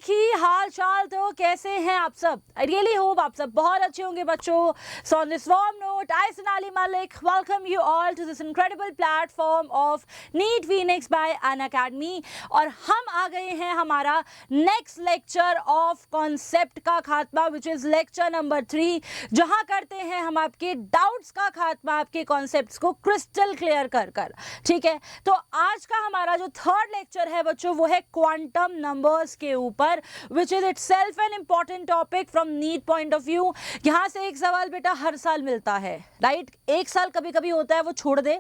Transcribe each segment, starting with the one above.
देखी हाल चाल तो कैसे हैं आप सब? आई रियली होप आप सब बहुत अच्छे होंगे बच्चों. So on this warm note, I Sonali Malik welcome you all to this incredible platform of NEET Vinex by Unacademy. और हम आ गए हैं हमारा नेक्स्ट लेक्चर ऑफ कॉन्सेप्ट का खात्मा, विच इज लेक्चर नंबर 3, जहां करते हैं हम आपके डाउट्स का खात्मा, आपके कॉन्सेप्ट्स को क्रिस्टल क्लियर कर कर. ठीक है, तो आज का हमारा जो थर्ड लेक्चर है बच्चों वो है क्वांटम नंबर्स के ऊपर, which is itself an important topic from NEET point of view. यहां से एक सवाल बेटा हर साल मिलता है, राइट? एक साल कभी कभी होता है वो छोड़ दे,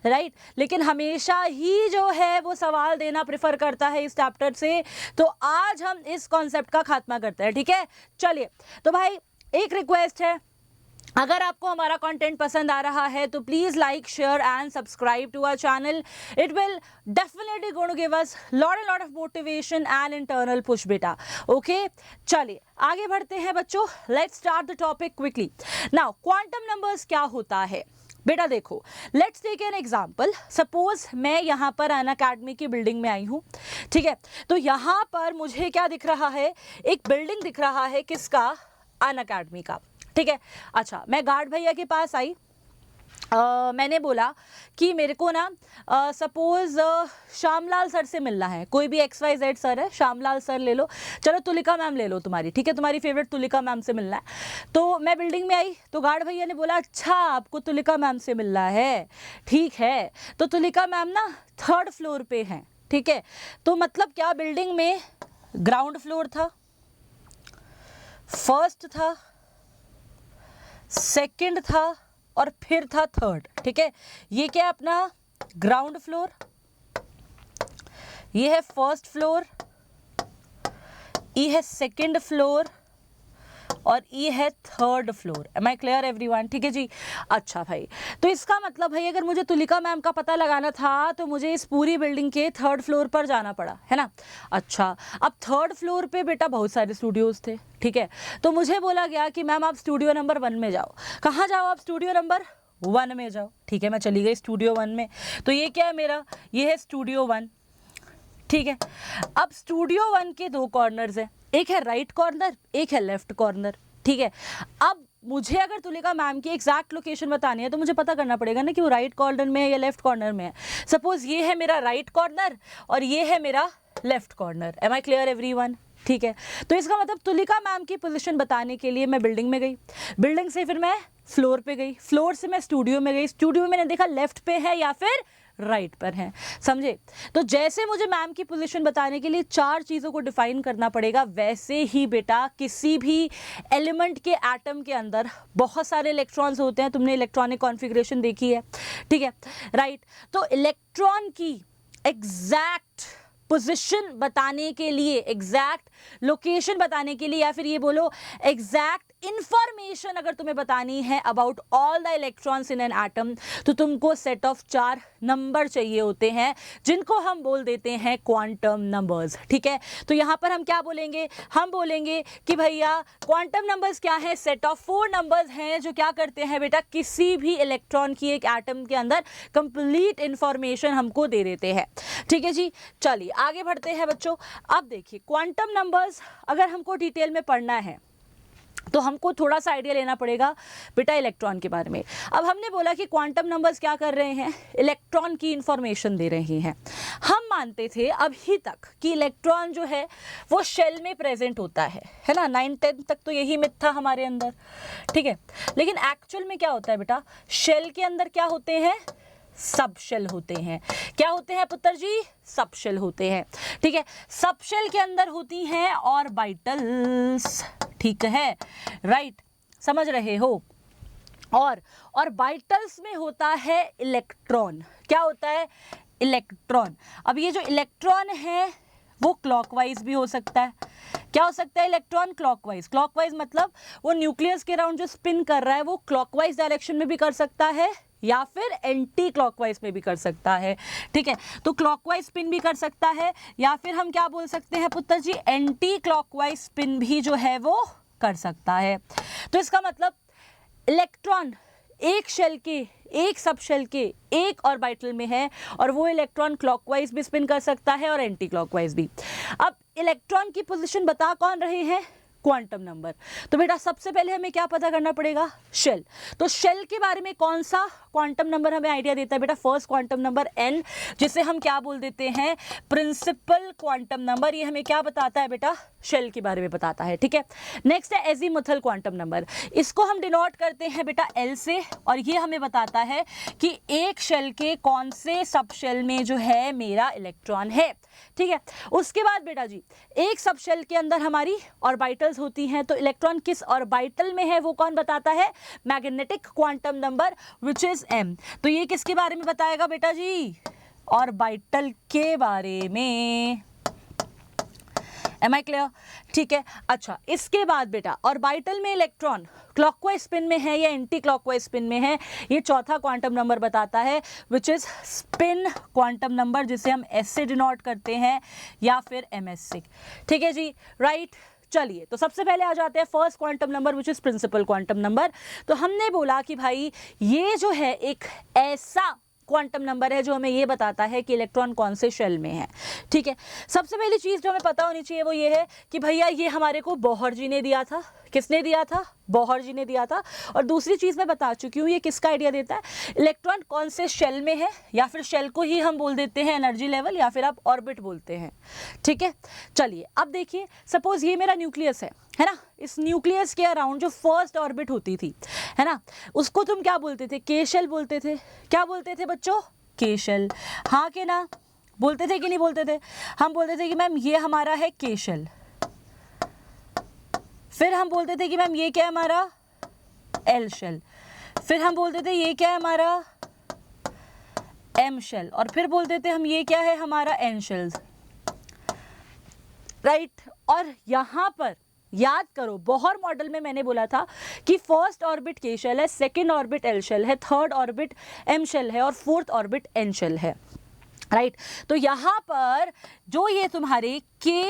राइट, लेकिन हमेशा ही जो है वो सवाल देना प्रेफर करता है इस चैप्टर से. तो आज हम इस कॉन्सेप्ट का खात्मा करते हैं. ठीक है, चलिए. तो भाई एक रिक्वेस्ट है, अगर आपको हमारा कंटेंट पसंद आ रहा है तो please like, share and subscribe to our channel. It will definitely going to give us lot of motivation and internal push बेटा. ओके, चलिए आगे बढ़ते हैं बच्चों. Let's start the topic quickly. Now quantum numbers क्या होता है बेटा? देखो, let's take an example. Suppose मैं यहाँ पर अनअकैडमी की बिल्डिंग में आई हूँ. ठीक है, तो यहाँ पर मुझे क्या दिख रहा है? एक बिल्डिंग दिख रहा है. किसका? अनअकैडमी का. ठीक है, अच्छा, मैं गार्ड भैया के पास आई. मैंने बोला कि मेरे को ना सपोज श्यामलाल सर से मिलना है. कोई भी XYZ सर है, श्यामलाल सर ले लो, चलो तुलिका मैम ले लो तुम्हारी. ठीक है, तुम्हारी फेवरेट तुलिका मैम से मिलना है. तो मैं बिल्डिंग में आई तो गार्ड भैया ने बोला अच्छा आपको तुलिका मैम से मिलना है, ठीक है. तो तुलिका मैम ना 3rd फ्लोर पे हैं. ठीक है, तो मतलब क्या बिल्डिंग में ग्राउंड फ्लोर था, फर्स्ट था, सेकंड था और फिर था 3rd. ठीक है, ये क्या है अपना ग्राउंड फ्लोर, ये है फर्स्ट फ्लोर, ये है सेकंड फ्लोर और ये है 3rd floor. Am I clear everyone? ठीक है जी. अच्छा भाई, तो इसका मतलब भाई अगर मुझे तुलिका मैम का पता लगाना था तो मुझे इस पूरी बिल्डिंग के 3rd फ्लोर पर जाना पड़ा, है ना? अच्छा, अब 3rd फ्लोर पे बेटा बहुत सारे स्टूडियोज थे. ठीक है, तो मुझे बोला गया कि मैम आप स्टूडियो नंबर 1 में जाओ. कहाँ जाओ आप? स्टूडियो नंबर 1 में जाओ. ठीक है, मैं चली गई स्टूडियो 1 में. तो ये क्या है मेरा? ये है स्टूडियो 1. ठीक है, अब स्टूडियो 1 के 2 कॉर्नर्स है, एक है राइट कॉर्नर, एक है लेफ्ट कॉर्नर. ठीक है, अब मुझे अगर तुलिका मैम की एग्जैक्ट लोकेशन बतानी है तो मुझे पता करना पड़ेगा ना कि वो राइट कॉर्नर में है या लेफ्ट कॉर्नर में है. सपोज ये है मेरा राइट कॉर्नर और ये है मेरा left corner. Am I clear everyone? ठीक है, तो इसका मतलब तुलिका मैम की पोजीशन बताने के लिए मैं बिल्डिंग में गई, बिल्डिंग से फिर मैं फ्लोर पे गई, फ्लोर से मैं स्टूडियो में गई, स्टूडियो में मैंने देखा लेफ्ट पे है या फिर राइट पर है. समझे? तो जैसे मुझे मैम की पोजीशन बताने के लिए 4 चीज़ों को डिफाइन करना पड़ेगा, वैसे ही बेटा किसी भी एलिमेंट के एटम के अंदर बहुत सारे इलेक्ट्रॉन्स होते हैं. तुमने इलेक्ट्रॉनिक कॉन्फ़िगरेशन देखी है. ठीक है, राइट. तो इलेक्ट्रॉन की एग्जैक्ट पोजीशन बताने के लिए, एग्जैक्ट लोकेशन बताने के लिए, या फिर ये बोलो एग्जैक्ट इंफॉर्मेशन अगर तुम्हें बतानी है about all the electrons in an atom, तो तुमको सेट ऑफ 4 नंबर चाहिए होते हैं जिनको हम बोल देते हैं क्वांटम नंबर्स. ठीक है, तो यहाँ पर हम क्या बोलेंगे? हम बोलेंगे कि भैया क्वांटम नंबर्स क्या है? सेट ऑफ 4 नंबर्स हैं जो क्या करते हैं बेटा, किसी भी इलेक्ट्रॉन की एक एटम के अंदर कंप्लीट इंफॉर्मेशन हमको दे देते हैं. ठीक है जी, चलिए आगे बढ़ते हैं बच्चों. अब देखिए क्वांटम नंबर्स अगर हमको डिटेल में पढ़ना है तो हमको थोड़ा सा आइडिया लेना पड़ेगा बेटा इलेक्ट्रॉन के बारे में. अब हमने बोला कि क्वांटम नंबर्स क्या कर रहे हैं? इलेक्ट्रॉन की इंफॉर्मेशन दे रहे हैं. हम मानते थे अभी तक कि इलेक्ट्रॉन जो है वो शेल में प्रेजेंट होता है ना? 9th-10th तक तो यही मिथ था हमारे अंदर. ठीक है, लेकिन एक्चुअल में क्या होता है बेटा? शेल के अंदर क्या होते हैं? सब शेल होते हैं. क्या होते हैं पुत्र जी? सब शेल होते हैं. ठीक है, सब शेल के अंदर होती हैं ऑर्बिटल्स. ठीक है, राइट, समझ रहे हो? और ऑर्बिटल्स में होता है इलेक्ट्रॉन. क्या होता है? इलेक्ट्रॉन. अब ये जो इलेक्ट्रॉन है वो क्लॉकवाइज भी हो सकता है. क्या हो सकता है इलेक्ट्रॉन? क्लॉकवाइज. क्लॉकवाइज मतलब वो न्यूक्लियस के अराउंड जो स्पिन कर रहा है वो क्लॉकवाइज डायरेक्शन में भी कर सकता है या फिर एंटी क्लॉकवाइज में भी कर सकता है. ठीक है, तो क्लॉकवाइज स्पिन भी कर सकता है या फिर हम क्या बोल सकते हैं पुत्र जी? एंटी क्लॉकवाइज स्पिन भी जो है वो कर सकता है. तो इसका मतलब इलेक्ट्रॉन एक शेल के, एक सब शेल के एक ऑर्बिटल में है और वो इलेक्ट्रॉन क्लॉकवाइज भी स्पिन कर सकता है और एंटी क्लॉकवाइज भी। अब इलेक्ट्रॉन की पोजीशन बता कौन रहे हैं? Quantum number. तो बेटा सबसे पहले हमें क्या पता करना पड़ेगा? शेल। तो शेल के बारे में कौन सा क्वांटम नंबर हमें आइडिया देता है बेटा? फर्स्ट क्वांटम नंबर n, जिसे हम क्या बोल देते हैं? Principal quantum number. ये हमें क्या बताता है बेटा? शेल के बारे में बताता है, ठीक है। नेक्स्ट है एजीमुथल क्वांटम नंबर, इसको हम डिनोट करते हैं बेटा L से, और ये हमें बताता है कि एक शेल के कौन से सब शेल में जो है मेरा इलेक्ट्रॉन है, ठीक है। उसके बाद बेटा जी, एक सब शेल के अंदर हमारी ऑर्बिटल्स होती हैं, तो इलेक्ट्रॉन किस ऑर्बिटल में है वो कौन बताता है? Magnetic quantum number which is m। तो ये किसके बारे में बताएगा बेटा जी? ऑर्बिटल के बारे में। Am I clear? ठीक है। अच्छा, इसके बाद बेटा ऑर्बिटल में इलेक्ट्रॉन क्लॉकवाइज स्पिन में है या एंटी क्लॉकवाइज स्पिन में है, ये चौथा क्वांटम नंबर बताता है which is spin quantum number, जिसे हम s से डिनोट करते हैं या फिर ms से, ठीक है जी, राइट। चलिए, तो सबसे पहले आ जाते हैं first quantum number which is principal quantum number. तो हमने बोला कि भाई ये जो है एक ऐसा क्वांटम नंबर है जो हमें ये बताता है कि इलेक्ट्रॉन कौन से शेल में है, ठीक है। सबसे पहली चीज जो हमें पता होनी चाहिए वो ये है कि भैया ये हमारे को बोहर जी ने दिया था। किसने दिया था? बोहर जी ने दिया था। और दूसरी चीज मैं बता चुकी हूँ, ये किसका आइडिया देता है? इलेक्ट्रॉन कौन से शेल में है, या फिर शेल को ही हम बोल देते हैं एनर्जी लेवल, या फिर आप ऑर्बिट बोलते हैं, ठीक है। चलिए अब देखिए, सपोज ये मेरा न्यूक्लियस है ना। इस न्यूक्लियस के अराउंड जो फर्स्ट ऑर्बिट होती थी, है ना, उसको तुम क्या बोलते थे? के शेल बोलते थे। क्या बोलते थे बच्चों? के शेल। हाँ के ना? बोलते थे कि नहीं बोलते थे? हम बोलते थे कि मैम ये हमारा है के शेल। फिर हम बोलते थे कि मैम ये क्या है हमारा? L shell. फिर हम बोलते थे ये क्या है हमारा? M shell. और फिर बोलते थे हम ये क्या है हमारा? N shells, right. और यहाँ पर याद करो, बोहर मॉडल में मैंने बोला था कि फर्स्ट ऑर्बिट के शेल है, सेकंड ऑर्बिट एल शेल है, थर्ड ऑर्बिट एम शेल है और फोर्थ ऑर्बिट एन शेल है, राइट। तो यहाँ पर जो ये तुम्हारे के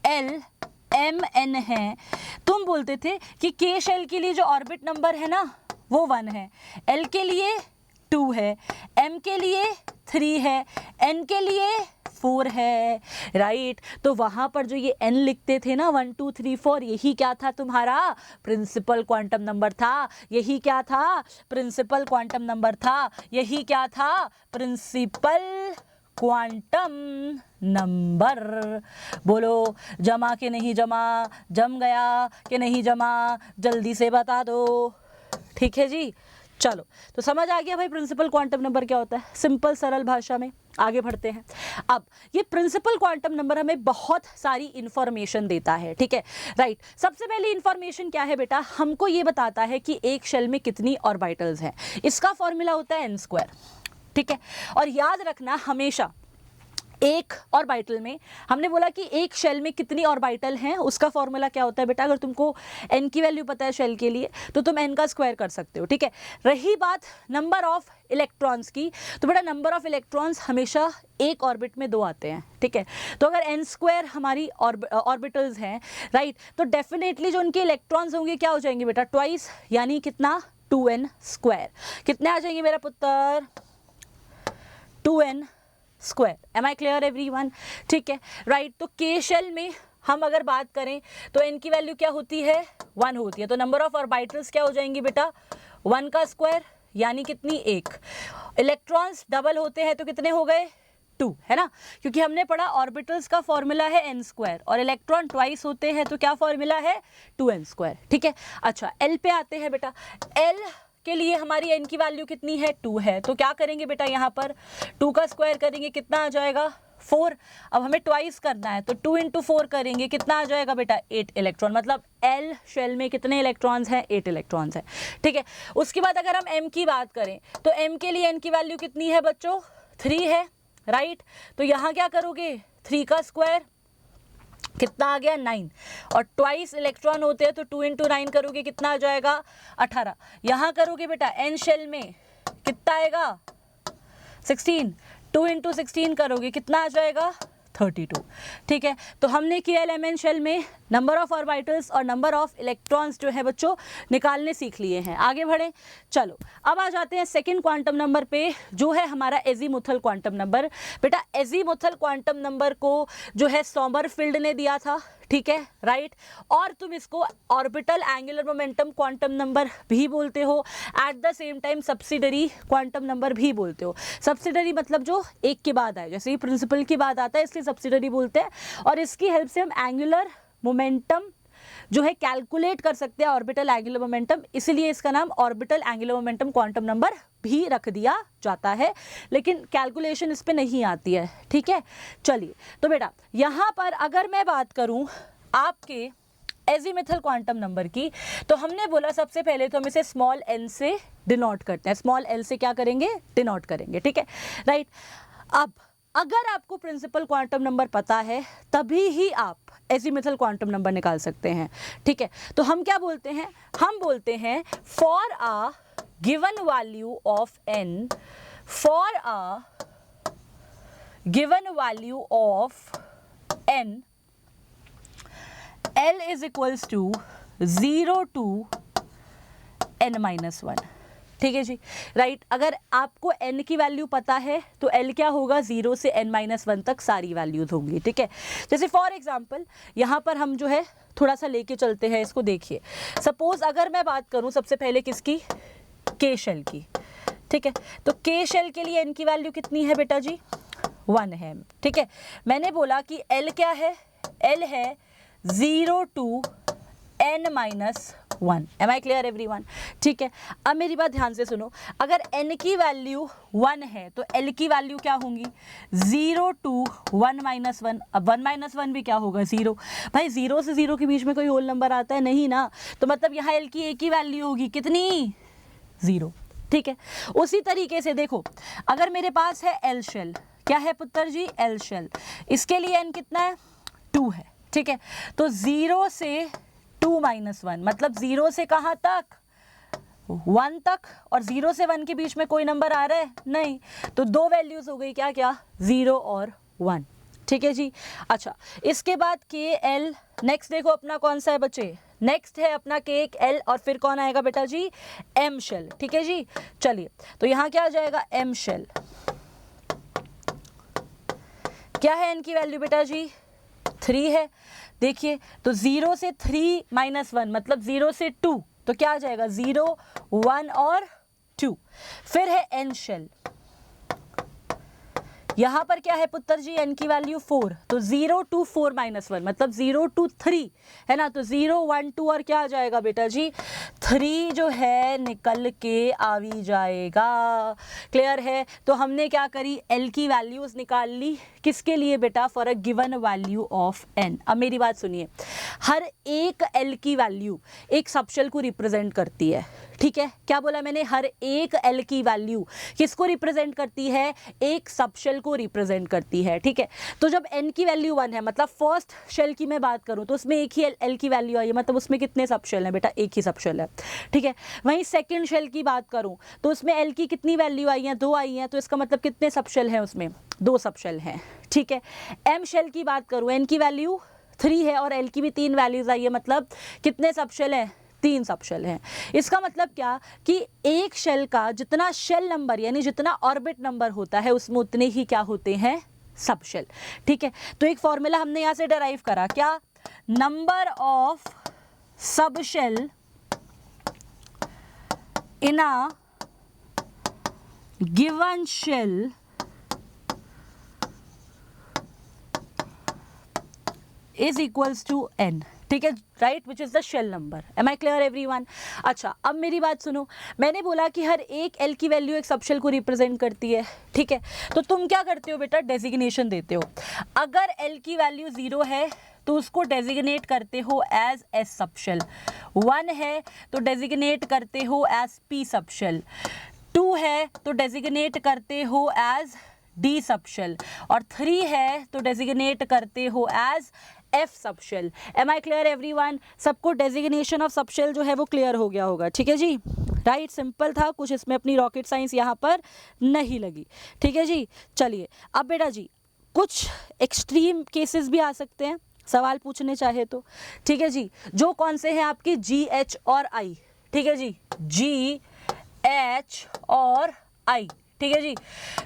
एल एम एन है, तुम बोलते थे कि के शेल के लिए जो ऑर्बिट नंबर है ना वो 1 है, एल के लिए 2 है, एम के लिए 3 है, एन के लिए 4 है, राइट। तो वहां पर जो ये n लिखते थे ना 1 2 3 4, यही क्या था तुम्हारा? प्रिंसिपल क्वांटम नंबर था। यही क्या था? प्रिंसिपल क्वांटम नंबर था। यही क्या था? Principal quantum number. बोलो, जमा के नहीं जमा? जम गया कि नहीं जमा? जल्दी से बता दो, ठीक है जी। चलो, तो समझ आ गया भाई प्रिंसिपल क्वांटम नंबर क्या होता है, सिंपल सरल भाषा में। आगे बढ़ते हैं। अब ये प्रिंसिपल क्वांटम नंबर हमें बहुत सारी इंफॉर्मेशन देता है, ठीक है, राइट। सबसे पहली इंफॉर्मेशन क्या है बेटा? हमको ये बताता है कि एक शेल में कितनी ऑर्बिटल्स हैं। इसका फॉर्मूला होता है n², ठीक है। और याद रखना हमेशा, एक ऑर्बिटल में हमने बोला कि एक शेल में कितनी ऑर्बिटल हैं, उसका फॉर्मूला क्या होता है बेटा? अगर तुमको n की वैल्यू पता है शेल के लिए तो तुम n का स्क्वायर कर सकते हो, ठीक है। रही बात नंबर ऑफ इलेक्ट्रॉन्स की, तो बेटा नंबर ऑफ इलेक्ट्रॉन्स हमेशा एक ऑर्बिट में 2 आते हैं, ठीक है। तो अगर n² हमारी ऑर्बिटल्स हैं, राइट, तो डेफिनेटली जो उनके इलेक्ट्रॉन्स होंगे क्या हो जाएंगे बेटा? ट्वाइस, यानी कितना? 2n²। कितने आ जाएंगे मेरा पुत्र? 2n²। Am I clear everyone? ठीक है, राइट। तो के शेल में हम अगर बात करें तो n की वैल्यू क्या होती है? 1 होती है। तो नंबर ऑफ ऑर्बिटल्स क्या हो जाएंगी बेटा? 1 का स्क्वायर, यानी कितनी? 1। इलेक्ट्रॉन्स डबल होते हैं तो कितने हो गए? 2, है ना, क्योंकि हमने पढ़ा ऑर्बिटल्स का फॉर्मूला है n², और इलेक्ट्रॉन ट्वाइस होते हैं तो क्या फॉर्मूला है? 2n², ठीक है। अच्छा, l पे आते हैं बेटा। l के लिए हमारी n की वैल्यू कितनी है? 2 है। तो क्या करेंगे बेटा? यहाँ पर 2 का स्क्वायर करेंगे, कितना आ जाएगा? 4। अब हमें ट्वाइस करना है तो 2 × 4 करेंगे, कितना आ जाएगा बेटा? 8 इलेक्ट्रॉन। मतलब L शेल में कितने इलेक्ट्रॉन्स हैं? 8 इलेक्ट्रॉन्स हैं, ठीक है। उसके बाद अगर हम M की बात करें तो M के लिए n की वैल्यू कितनी है बच्चों? 3 है, राइट। तो यहाँ क्या करोगे? 3 का स्क्वायर, कितना आ गया? 9। और ट्वाइस इलेक्ट्रॉन होते हैं तो 2 × 9 करोगे, कितना आ जाएगा? 18। यहाँ करोगे बेटा n शेल में, कितना आएगा? 16। 2 × 16 करोगे, कितना आ जाएगा? 32। ठीक है, तो हमने किया एलिमेंट शेल में नंबर ऑफ ऑर्बिटल्स और नंबर ऑफ इलेक्ट्रॉन्स जो है बच्चों निकालने सीख लिए हैं। आगे बढ़े, चलो अब आ जाते हैं सेकंड क्वांटम नंबर पे, जो है हमारा एजीमुथल क्वांटम नंबर। बेटा एजीमुथल क्वांटम नंबर को जो है सोमरफेल्ड ने दिया था, ठीक है, राइट, और तुम इसको orbital angular momentum quantum number भी बोलते हो, at the same time subsidiary quantum number भी बोलते हो। सब्सिडरी मतलब जो एक के बाद आए, जैसे ही प्रिंसिपल की बात आता है इसलिए सब्सिडरी बोलते हैं, और इसकी हेल्प से हम एंगुलर मोमेंटम जो है कैलकुलेट कर सकते हैं, ऑर्बिटल एंगुलर मोमेंटम, इसीलिए इसका नाम orbital angular momentum quantum number भी रख दिया जाता है, लेकिन कैलकुलेशन इस पे नहीं आती है। ठीक है, चलिए तो बेटा यहाँ पर अगर मैं बात करूँ आपके एजीमुथल क्वांटम नंबर की, तो हमने बोला सबसे पहले तो हम इसे स्मॉल n से डिनोट करते हैं, स्मॉल l से क्या करेंगे, डिनोट करेंगे। ठीक है, राइट। अब अगर आपको प्रिंसिपल क्वांटम नंबर पता है तभी ही आप एजीमुथल क्वांटम नंबर निकाल सकते हैं। ठीक है, तो हम क्या बोलते हैं, हम बोलते हैं for a given value of n, for a given value of n, L is equals to 0 to n-1। ठीक है जी, राइट। अगर आपको n की वैल्यू पता है तो L क्या होगा, 0 से n-1 तक सारी वैल्यूज होंगी। ठीक है, जैसे फॉर एग्जांपल यहाँ पर हम जो है थोड़ा सा लेके चलते हैं इसको। देखिए सपोज अगर मैं बात करूँ सबसे पहले किसकी, K शेल की। ठीक है, तो K शेल के लिए n की वैल्यू कितनी है बेटा जी, 1 है। ठीक है, मैंने बोला कि L क्या है, L है 0 to n-1। Am I clear everyone? ठीक है, अब मेरी बात ध्यान से सुनो, अगर n की वैल्यू 1 है तो L की वैल्यू क्या होंगी, 0 to 1-1। अब 1-1 भी क्या होगा, 0। भाई 0 से 0 के बीच में कोई होल नंबर आता है नहीं ना, तो मतलब यहाँ L की एक ही वैल्यू होगी, कितनी, 0। ठीक है, उसी तरीके से देखो अगर मेरे पास है L शेल, क्या है पुत्र जी, L शेल, इसके लिए n कितना है, 2 है। ठीक है, तो 0 से 2-1 मतलब 0 से कहाँ तक, 1 तक, और 0 से 1 के बीच में कोई नंबर आ रहा है नहीं, तो दो वैल्यूज हो गई, क्या क्या, 0 और 1। ठीक है जी, अच्छा इसके बाद के एल, नेक्स्ट देखो अपना कौन सा है बच्चे, नेक्स्ट है अपना के एल, और फिर कौन आएगा बेटा जी, एम शेल। ठीक है जी, चलिए तो यहाँ क्या आ जाएगा, एम शेल, क्या है एन की वैल्यू बेटा जी, 3 है। देखिए तो 0 से 3-1 मतलब 0 से 2, तो क्या आ जाएगा, 0, 1 और 2। फिर है एन शेल, यहाँ पर क्या है पुत्र जी, n की वैल्यू 4, तो 0 to 4-1 मतलब 0 to 3 है ना, तो 0, 1, 2 और क्या आ जाएगा बेटा जी, 3 जो है निकल के आवी जाएगा। क्लियर है, तो हमने क्या करी, L की वैल्यूज निकाल ली, किसके लिए बेटा, for a given value of n। अब मेरी बात सुनिए, हर एक L की वैल्यू एक सबशेल को रिप्रेजेंट करती है। ठीक है, क्या बोला मैंने, हर एक L की वैल्यू किसको रिप्रेजेंट करती है, एक सबशेल को रिप्रेजेंट करती है। ठीक है, तो जब n की वैल्यू 1 है, मतलब फर्स्ट शेल की मैं बात करूं तो उसमें एक ही L की वैल्यू आई है, मतलब उसमें कितने सबशेल हैं बेटा, एक ही सबशेल है। ठीक है, वहीं सेकंड शेल की बात करूं तो उसमें L की कितनी वैल्यू आई है, 2 आई हैं, तो इसका मतलब कितने सबशेल हैं उसमें, 2 सबशेल हैं। ठीक है, m शेल की बात करूं, n की वैल्यू 3 है और L की भी 3 वैल्यूज आई है, मतलब कितने सबशेल हैं, 3 सबशेल हैं। इसका मतलब क्या कि एक शेल का जितना शेल नंबर यानी जितना ऑर्बिट नंबर होता है उसमें उतने ही क्या होते हैं, सबशेल। ठीक है, तो एक फॉर्मूला हमने यहाँ से डराइव करा, क्या, number of subshell in a given shell is equals to n। ठीक है, right, which is the shell number. Am I clear everyone? अच्छा अब मेरी बात सुनो, मैंने बोला कि हर एक L की वैल्यू एक सबशेल को रिप्रेजेंट करती है। ठीक है, तो तुम क्या करते हो बेटा, डेजिग्नेशन देते हो। अगर L की वैल्यू 0 है तो उसको डेजिग्नेट करते हो एज एस सबशेल, 1 है तो डेजिग्नेट करते हो एज P सबशेल, 2 है तो डेजिग्नेट करते हो एज D सबशेल, और 3 है तो डेजिग्नेट करते हो as F subshell. Am I clear everyone? सबको डेजिग्नेशन ऑफ सबशेल जो है वो क्लियर हो गया होगा। ठीक है जी, राइट, सिंपल था, कुछ इसमें अपनी रॉकेट साइंस यहाँ पर नहीं लगी। ठीक है जी, चलिए अब बेटा जी कुछ एक्सट्रीम केसेस भी आ सकते हैं सवाल पूछने चाहे तो, ठीक है जी। जो कौन से हैं आपके जी, एच और आई, ठीक है जी, जी, एच और आई, ठीक है जी।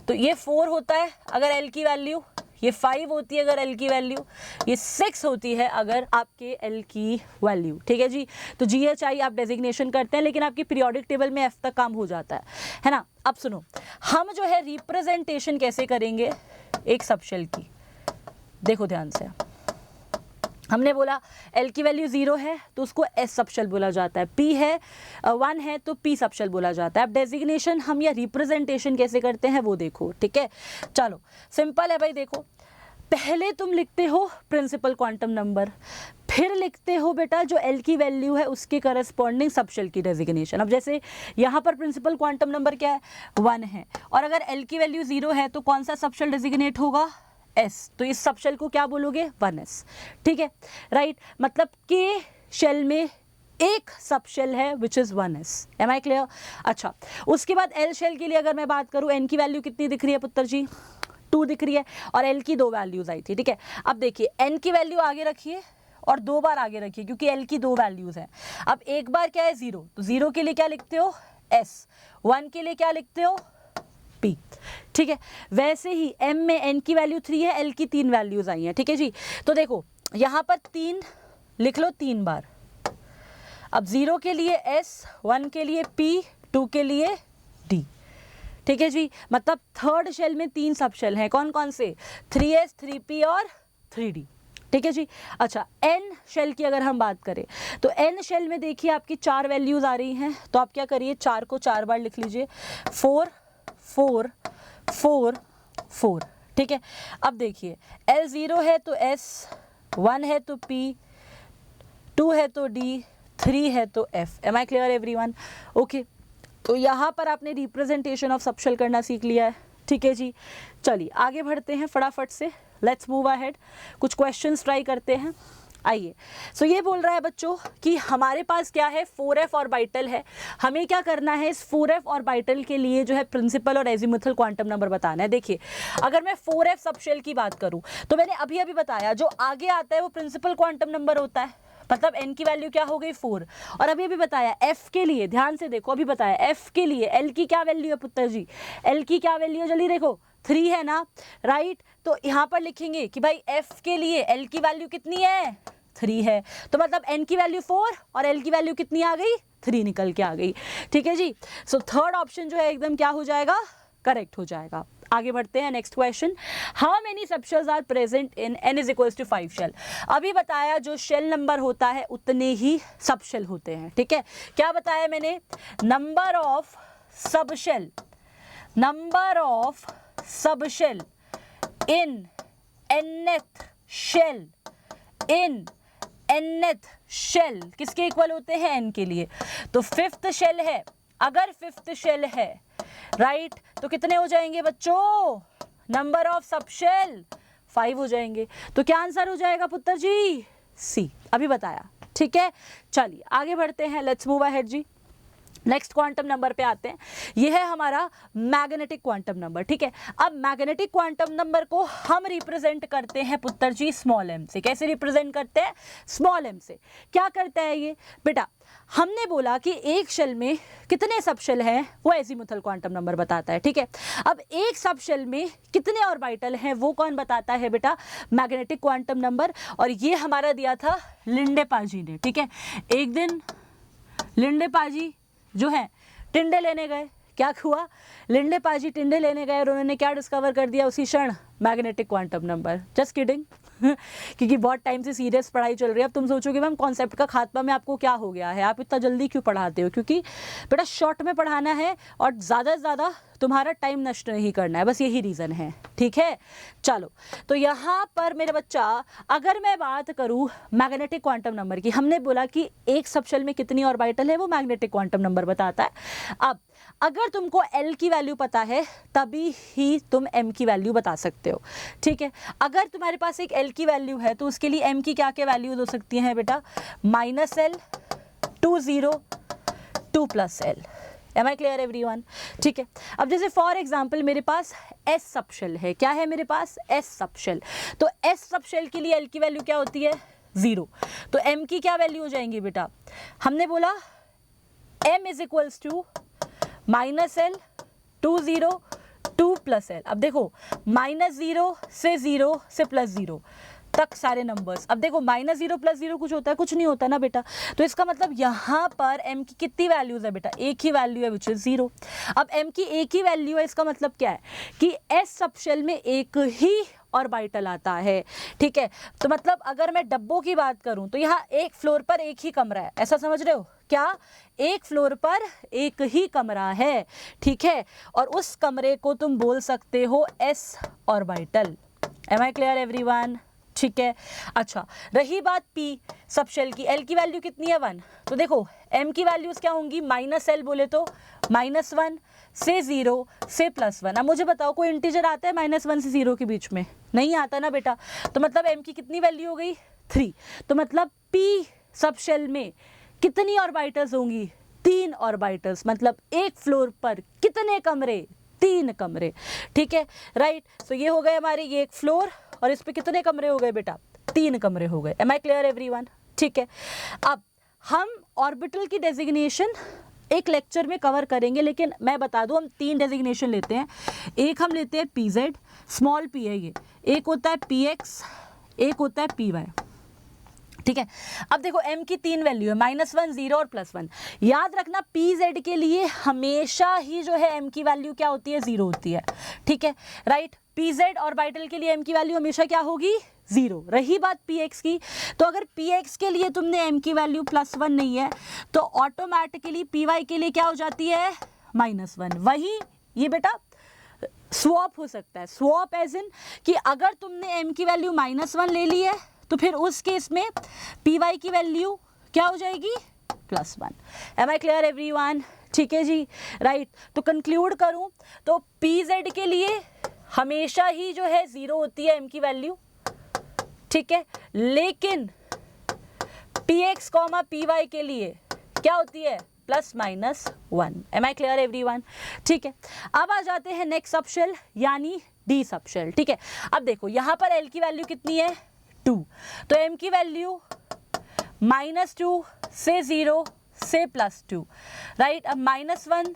तो ये 4 होता है अगर एल की वैल्यू, ये 5 होती है अगर एल की वैल्यू, ये 6 होती है अगर आपके एल की वैल्यू, ठीक है जी। तो जी, एच, आई आप डेजिग्नेशन करते हैं, लेकिन आपकी पीरियोडिक टेबल में एफ तक काम हो जाता है ना। अब सुनो, हम जो है रिप्रेजेंटेशन कैसे करेंगे एक सबशेल की, देखो ध्यान से। हमने बोला L की वैल्यू 0 है तो उसको S सबशेल बोला जाता है, P है 1 है तो P सबशेल बोला जाता है। अब डेजिग्नेशन हम या रिप्रेजेंटेशन कैसे करते हैं वो देखो, ठीक है। चलो सिंपल है भाई, देखो पहले तुम लिखते हो प्रिंसिपल क्वांटम नंबर, फिर लिखते हो बेटा जो L की वैल्यू है उसके करस्पॉन्डिंग सबशेल की डेजिग्नेशन। अब जैसे यहाँ पर प्रिंसिपल क्वांटम नंबर क्या है 1 है, और अगर L की वैल्यू 0 है तो कौन सा सबशेल डेजिग्नेट होगा S, तो इस सबशेल को क्या बोलोगे 1s, ठीक है राइट। मतलब के शेल में एक सबशेल है which is 1s, am I clear. अच्छा उसके बाद L शेल के लिए अगर मैं बात करूं, N की वैल्यू कितनी दिख रही है पुत्र जी 2 दिख रही है, और L की 2 वैल्यूज आई थी, ठीक है। अब देखिए N की वैल्यू आगे रखिए और 2 बार आगे रखिए क्योंकि L की 2 वैल्यूज हैं। अब एक बार क्या है 0, तो 0 के लिए क्या लिखते हो S, 1 के लिए क्या लिखते हो P, ठीक है। वैसे ही M में N की वैल्यू 3 है, L की 3 वैल्यूज आई हैं, ठीक है जी। तो देखो यहाँ पर 3 लिख लो 3 बार। अब 0 के लिए S, 1 के लिए P, 2 के लिए D, ठीक है जी। मतलब थर्ड शेल में 3 सबशेल हैं, कौन कौन से 3S, 3P और 3D, ठीक है जी। अच्छा N शेल की अगर हम बात करें तो N शेल में देखिए आपकी 4 वैल्यूज आ रही हैं, तो आप क्या करिए 4 को 4 बार लिख लीजिए, 4 4 4 4, ठीक है। अब देखिए L 0 है तो S, 1 है तो P, 2 है तो D, 3 है तो F। Am I clear everyone? Okay, तो यहाँ पर आपने रिप्रेजेंटेशन ऑफ सबशेल करना सीख लिया है, ठीक है जी। चलिए आगे बढ़ते हैं फटाफट से, लेट्स मूव अहेड, कुछ क्वेश्चंस ट्राई करते हैं। आइए, सो ये बोल रहा है बच्चों कि हमारे पास क्या है 4f ऑर्बिटल है, हमें क्या करना है इस 4f ऑर्बिटल के लिए जो है प्रिंसिपल और एजीमुथल क्वांटम नंबर बताना है। देखिए अगर मैं 4f सबशेल की बात करूं तो मैंने अभी अभी बताया जो आगे आता है वो प्रिंसिपल क्वांटम नंबर होता है, मतलब n की वैल्यू क्या हो गई 4, और अभी अभी बताया f के लिए, ध्यान से देखो, अभी बताया f के लिए l की क्या वैल्यू है पुत्र जी, l की क्या वैल्यू है जल्दी देखो 3 है ना, राइट। तो यहाँ पर लिखेंगे कि भाई f के लिए l की वैल्यू कितनी है 3 है, तो मतलब n की वैल्यू 4 और l की वैल्यू कितनी आ गई 3 निकल के आ गई, ठीक है जी। सो थर्ड ऑप्शन जो है एकदम क्या हो जाएगा, करेक्ट हो जाएगा। आगे बढ़ते हैं next question, how many subshells are present in n is equals to 5 shell. अभी बताया जो शेल नंबर होता है उतने ही सबशेल होते हैं, ठीक है। क्या बताया मैंने, number of subshell, number of subshell in nth shell, in nth shell किसके इक्वल होते हैं n के लिए, तो 5th शेल है, अगर 5th शेल है राइट तो कितने हो जाएंगे बच्चों, नंबर ऑफ सबशेल 5 हो जाएंगे। तो क्या आंसर हो जाएगा पुत्र जी, सी, अभी बताया, ठीक है। चलिए आगे बढ़ते हैं, लेट्स मूव अहेड जी। नेक्स्ट क्वांटम नंबर पे आते हैं, यह है हमारा मैग्नेटिक क्वांटम नंबर, ठीक है। अब मैग्नेटिक क्वांटम नंबर को हम रिप्रेजेंट करते हैं पुत्र जी स्मॉल m से। कैसे रिप्रेजेंट करते हैं, स्मॉल m से। क्या करता है ये बेटा, हमने बोला कि एक शेल में कितने सबशेल हैं वो एजीमुथल क्वांटम नंबर बताता है, ठीक है। अब एक सबशेल में कितने ऑर्बिटल हैं वो कौन बताता है बेटा, मैग्नेटिक क्वांटम नंबर, और ये हमारा दिया था लिंडे-पाजी ने, ठीक है। एक दिन लिंडे-पाजी जो है टिंडे लेने गए, क्या हुआ, लिंडे-पाजी टिंडे लेने गए और उन्होंने क्या डिस्कवर कर दिया उसी क्षण, magnetic quantum number. Just kidding क्योंकि बहुत टाइम से सीरियस पढ़ाई चल रही है। अब तुम सोचोगे मैम कॉन्सेप्ट का खात्मा में आपको क्या हो गया है, आप इतना जल्दी क्यों पढ़ाते हो, क्योंकि बेटा शॉर्ट में पढ़ाना है और ज़्यादा से ज़्यादा तुम्हारा टाइम नष्ट नहीं करना है, बस यही रीज़न है, ठीक है। चलो तो यहाँ पर मेरे बच्चा अगर मैं बात करूँ मैग्नेटिक क्वांटम नंबर की, हमने बोला कि एक सबशेल में कितनी ऑर्बिटल है वो मैग्नेटिक क्वांटम नंबर बताता है। अब अगर तुमको L की वैल्यू पता है तभी ही तुम M की वैल्यू बता सकते हो, ठीक है। अगर तुम्हारे पास एक L की वैल्यू है तो उसके लिए M की क्या क्या वैल्यूज हो सकती हैं बेटा, -L, 2 0, 2 + L, am I clear everyone? ठीक है, अब जैसे फॉर एग्जांपल मेरे पास एस सब शेल है, क्या है मेरे पास? S subshell. तो एस सब शेल के लिए एल की वैल्यू क्या होती है? 0। तो एम की क्या वैल्यू हो जाएंगी बेटा? हमने बोला m is equals to minus l to 0 2 plus l. अब देखो -0 से 0 से +0 तक सारे नंबर्स। अब देखो -0 + 0 कुछ होता है? कुछ नहीं होता ना बेटा। तो इसका मतलब यहाँ पर m की कितनी वैल्यूज है बेटा? एक ही वैल्यू है विच इज 0। अब m की एक ही वैल्यू है, इसका मतलब क्या है कि s सब शेल में एक ही ऑर्बिटल आता है। ठीक है, तो मतलब अगर मैं डब्बों की बात करूं तो यहाँ एक फ्लोर पर एक ही कमरा है, ऐसा समझ रहे हो क्या? एक फ्लोर पर एक ही कमरा है। ठीक है, और उस कमरे को तुम बोल सकते हो s orbital. Am I clear everyone? ठीक है, अच्छा रही बात p सब शेल की, l की वैल्यू कितनी है? 1। तो देखो m की वैल्यूज क्या होंगी? -l बोले तो -1 से 0 से +1। अब मुझे बताओ कोई इंटीजर आता है -1 से 0 के बीच में? नहीं आता ना बेटा। तो मतलब m की कितनी वैल्यू हो गई? 3। तो मतलब p सब शेल में कितनी ऑर्बिटल्स होंगी? 3 ऑर्बिटल्स। मतलब एक फ्लोर पर कितने कमरे? 3 कमरे। ठीक है, राइट। सो ये हो गए हमारे ये एक फ्लोर, और इस पे कितने कमरे हो गए बेटा? 3 कमरे हो गए। Am I clear everyone? ठीक है, अब हम ऑर्बिटल की डेजिग्नेशन एक लेक्चर में कवर करेंगे, लेकिन मैं बता दूं हम 3 डेजिग्नेशन लेते हैं। एक हम लेते हैं pz, स्मॉल p है ये, एक होता है px, एक होता है py। ठीक है, अब देखो m की 3 वैल्यू है, -1 0 और +1। याद रखना pz के लिए हमेशा ही जो है m की वैल्यू क्या होती है? 0 होती है। ठीक है, राइट। pz ऑर्बिटल के लिए m की वैल्यू हमेशा क्या होगी? 0। रही बात px की, तो अगर px के लिए तुमने m की वैल्यू +1 नहीं है तो ऑटोमेटिकली py के लिए क्या हो जाती है? -1। वही ये बेटा स्वॉप हो सकता है। स्वॉप एज इन कि अगर तुमने m की वैल्यू -1 ले ली है तो फिर उस केस में py की वैल्यू क्या हो जाएगी? +1। Am I clear everyone? ठीक है जी, राइट। तो कंक्लूड करूं तो pz के लिए हमेशा ही जो है 0 होती है m की वैल्यू। ठीक है, लेकिन px, py के लिए क्या होती है? +-1। Am I clear everyone? ठीक है, अब आ जाते हैं नेक्स्ट सब शेल यानी d सब शेल। ठीक है, अब देखो यहाँ पर l की वैल्यू कितनी है? 2। तो m की वैल्यू -2 से 0 से +2, राइट। अब -1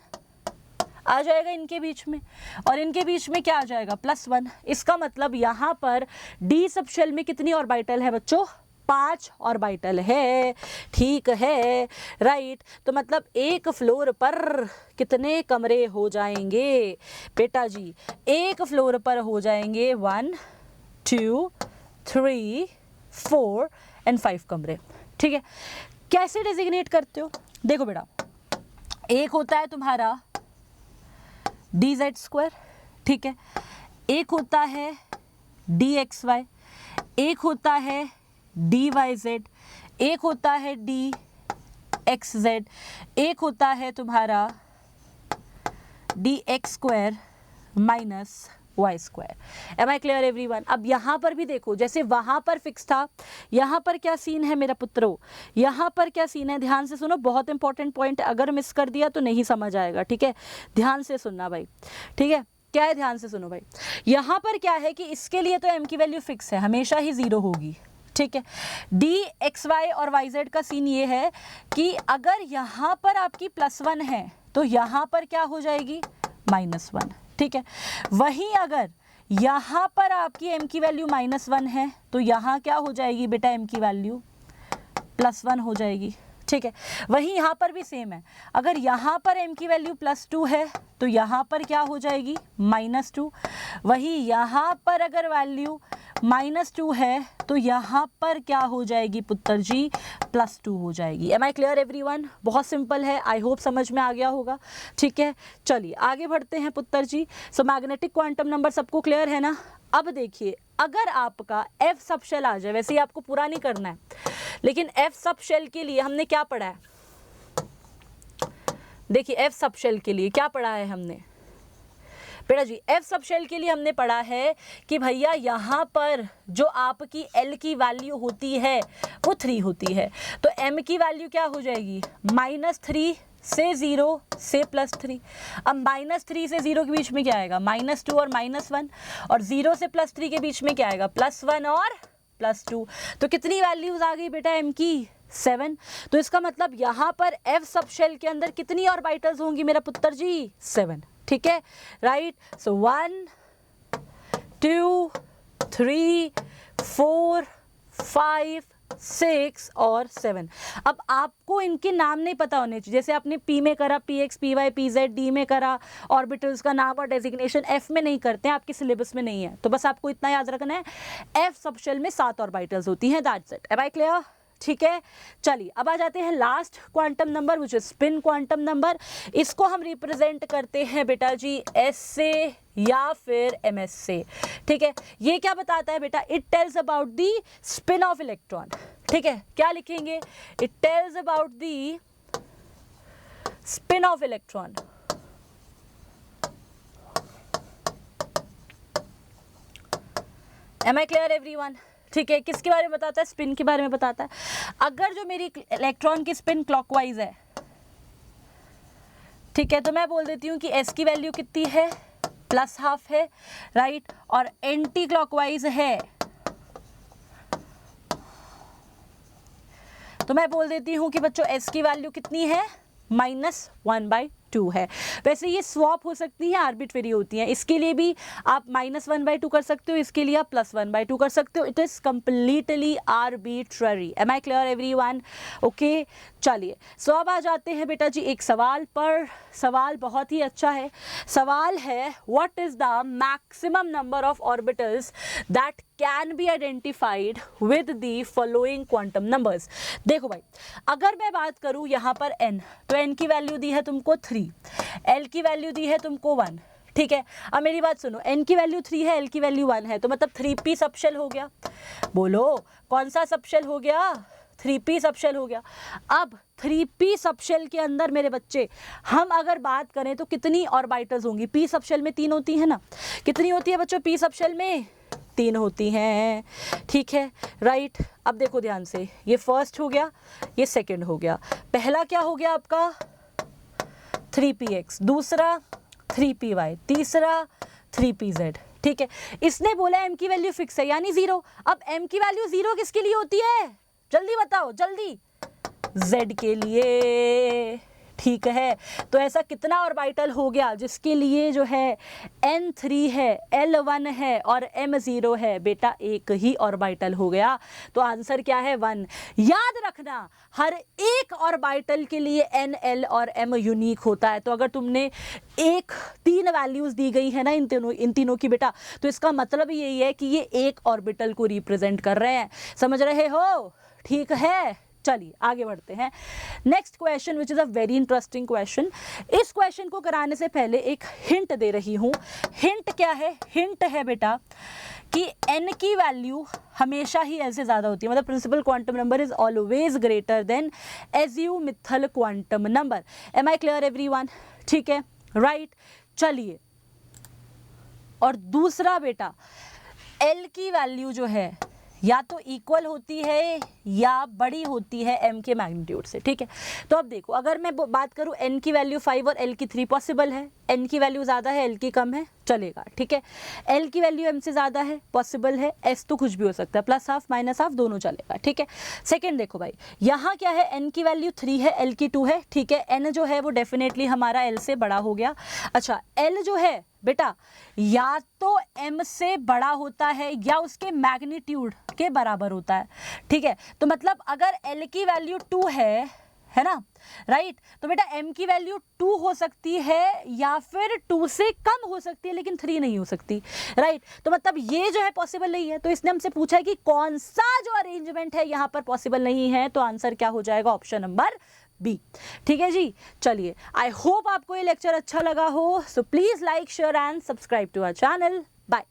आ जाएगा इनके बीच में, और इनके बीच में क्या आ जाएगा? +1। इसका मतलब यहाँ पर d सब शेल में कितनी ऑर्बिटल है बच्चों? 5 ऑर्बिटल है। ठीक है, राइट। तो मतलब एक फ्लोर पर कितने कमरे हो जाएंगे बेटा जी? एक फ्लोर पर हो जाएंगे 1 2 3 4 एंड 5 कमरे। ठीक है, कैसे डेजिग्नेट करते हो? देखो बेटा, एक होता है तुम्हारा dz², ठीक है, एक होता है dxy, एक होता है dyz, एक होता है dxz, एक होता है तुम्हारा dx² -y²। Am I clear everyone? अब यहाँ पर भी देखो, जैसे वहाँ पर फिक्स था, यहाँ पर क्या सीन है मेरा पुत्रों? यहाँ पर क्या सीन है? ध्यान से सुनो, बहुत इंपॉर्टेंट पॉइंट है, अगर मिस कर दिया तो नहीं समझ आएगा। ठीक है, ध्यान से सुनना भाई। ठीक है, क्या है? ध्यान से सुनो भाई। यहाँ पर क्या है कि इसके लिए तो m की वैल्यू फिक्स है, हमेशा ही 0 होगी। ठीक है, dxy और yz का सीन ये है कि अगर यहाँ पर आपकी +1 है तो यहाँ पर क्या हो जाएगी? -1। ठीक है, वहीं अगर यहाँ पर आपकी m की वैल्यू -1 है तो यहाँ क्या हो जाएगी बेटा? m की वैल्यू +1 हो जाएगी। ठीक है, वहीं यहाँ पर भी सेम है, अगर यहाँ पर m की वैल्यू +2 है तो यहाँ पर क्या हो जाएगी? -2। वहीं यहाँ पर अगर वैल्यू -2 है तो यहाँ पर क्या हो जाएगी पुत्र जी? +2 हो जाएगी। Am I clear everyone? बहुत सिंपल है, आई होप समझ में आ गया होगा। ठीक है, चलिए आगे बढ़ते हैं पुत्र जी। सो मैग्नेटिक क्वांटम नंबर सबको क्लियर है ना? अब देखिए, अगर आपका F सब शेल आ जाए, वैसे ही आपको पूरा नहीं करना है, लेकिन F सब शेल के लिए हमने क्या पढ़ा है? देखिए, F सब शेल के लिए क्या पढ़ा है हमने बेटा जी? F सब शेल के लिए हमने पढ़ा है कि भैया यहाँ पर जो आपकी L की वैल्यू होती है वो 3 होती है, तो M की वैल्यू क्या हो जाएगी? -3 से 0 से +3। अब -3 से 0 के बीच में क्या आएगा, -2 और -1, और 0 से +3 के बीच में क्या आएगा, +1 और +2। तो कितनी वैल्यूज आ गई बेटा m की, 7। तो इसका मतलब यहाँ पर f सब शेल के अंदर कितनी ऑर्बिटल्स होंगी मेरा पुत्र जी, 7। ठीक है, राइट। सो 1 2 3 4 5 6 और 7। अब आपको इनके नाम नहीं पता होने चाहिए, जैसे आपने p में करा px py pz, d में करा ऑर्बिटल्स का नाम और डेजिग्नेशन, f में नहीं करते हैं, आपके सिलेबस में नहीं है। तो बस आपको इतना याद रखना है, f सब शेल में 7 ऑर्बिटल्स होती हैं, that's it. Am I clear? ठीक है, चलिए अब आ जाते हैं last quantum number which is spin quantum number. इसको हम रिप्रेजेंट करते हैं बेटा जी एस से या फिर एम एस से। ठीक है, ये क्या बताता है बेटा, it tells about the spin of electron. ठीक है, क्या लिखेंगे, it tells about the spin of electron. Am I clear everyone? ठीक है, किसके बारे में बताता है, स्पिन के बारे में बताता है। अगर जो मेरी इलेक्ट्रॉन की स्पिन क्लॉकवाइज है, ठीक है, तो मैं बोल देती हूँ कि एस की वैल्यू कितनी है, +½ है, राइट, और एंटी क्लॉकवाइज है तो मैं बोल देती हूँ कि बच्चों एस की वैल्यू कितनी है, -1/2 है। वैसे ये स्वॉप हो सकती है, आर्बिट्रेरी होती हैं, इसके लिए भी आप -1/2 कर सकते हो, इसके लिए आप +1/2 कर सकते हो। It is completely arbitrary. Am I clear everyone? Okay, चलिए सो अब आ जाते हैं बेटा जी एक सवाल पर। सवाल बहुत ही अच्छा है। सवाल है, what is the maximum number of orbitals that can be identified with the following quantum numbers. देखो भाई, अगर मैं बात करूं यहाँ पर n, तो n की वैल्यू दी है तुमको 3, l की वैल्यू दी है तुमको 1। ठीक है, अब मेरी बात सुनो, n की वैल्यू 3 है, l की वैल्यू 1 है, तो मतलब 3p सबशेल हो गया। बोलो कौन सा सबशेल हो गया, 3p सबशेल हो गया। अब 3p सबशेल के अंदर मेरे बच्चे हम अगर बात करें तो कितनी ऑर्बिटल्स होंगी, p सबशेल में 3 होती है ना, कितनी होती है बच्चों p सबशेल में, 3 होती हैं। ठीक है, राइट। अब देखो ध्यान से, ये फर्स्ट हो गया, ये सेकंड हो गया। पहला क्या हो गया आपका 3px, दूसरा 3py, तीसरा 3pz। ठीक है, इसने बोला m की वैल्यू फिक्स है यानी 0। अब m की वैल्यू 0 किसके लिए होती है, जल्दी बताओ जल्दी, z के लिए। ठीक है, तो ऐसा कितना ऑर्बिटल हो गया जिसके लिए जो है n3 है, l1 है और m0 है, बेटा एक ही ऑर्बिटल हो गया। तो आंसर क्या है, 1। याद रखना हर एक ऑर्बिटल के लिए n, l और m यूनिक होता है। तो अगर तुमने 3 वैल्यूज दी गई है ना इन तीनों की बेटा, तो इसका मतलब यही है कि ये एक ऑर्बिटल को रिप्रेजेंट कर रहे हैं। समझ रहे हो? ठीक है, चलिए आगे बढ़ते हैं। Next question which is a very interesting question. इस क्वेश्चन को कराने से पहले एक हिंट दे रही हूँ। हिंट क्या है, हिंट है बेटा कि n की वैल्यू हमेशा ही l से ज़्यादा होती है, मतलब principal quantum number is always greater than azimuthal quantum number. Am I clear everyone? ठीक है, राइट। चलिए, और दूसरा बेटा l की वैल्यू जो है या तो इक्वल होती है या बड़ी होती है m के मैग्नीट्यूड से। ठीक है, तो अब देखो, अगर मैं बात करूं n की वैल्यू 5 और l की 3, पॉसिबल है। n की वैल्यू ज़्यादा है, l की कम है, चलेगा। ठीक है, l की वैल्यू m से ज़्यादा है, पॉसिबल है। s तो कुछ भी हो सकता है, +½ -½ दोनों चलेगा। ठीक है, सेकेंड देखो भाई, यहाँ क्या है, n की वैल्यू 3 है, l की 2 है। ठीक है, n जो है वो डेफिनेटली हमारा l से बड़ा हो गया। अच्छा, l जो है बेटा या तो m से बड़ा होता है या उसके मैग्नीट्यूड के बराबर होता है। ठीक है, तो मतलब अगर l की वैल्यू 2 है ना, राइट, तो बेटा m की वैल्यू 2 हो सकती है या फिर 2 से कम हो सकती है, लेकिन 3 नहीं हो सकती, राइट। तो मतलब ये जो है पॉसिबल नहीं है। तो इसने हमसे पूछा है कि कौन सा जो अरेंजमेंट है यहाँ पर पॉसिबल नहीं है, तो आंसर क्या हो जाएगा, ऑप्शन नंबर बी। ठीक है जी, चलिए, आई होप आपको ये लेक्चर अच्छा लगा हो। So please like, share and subscribe to our channel. Bye.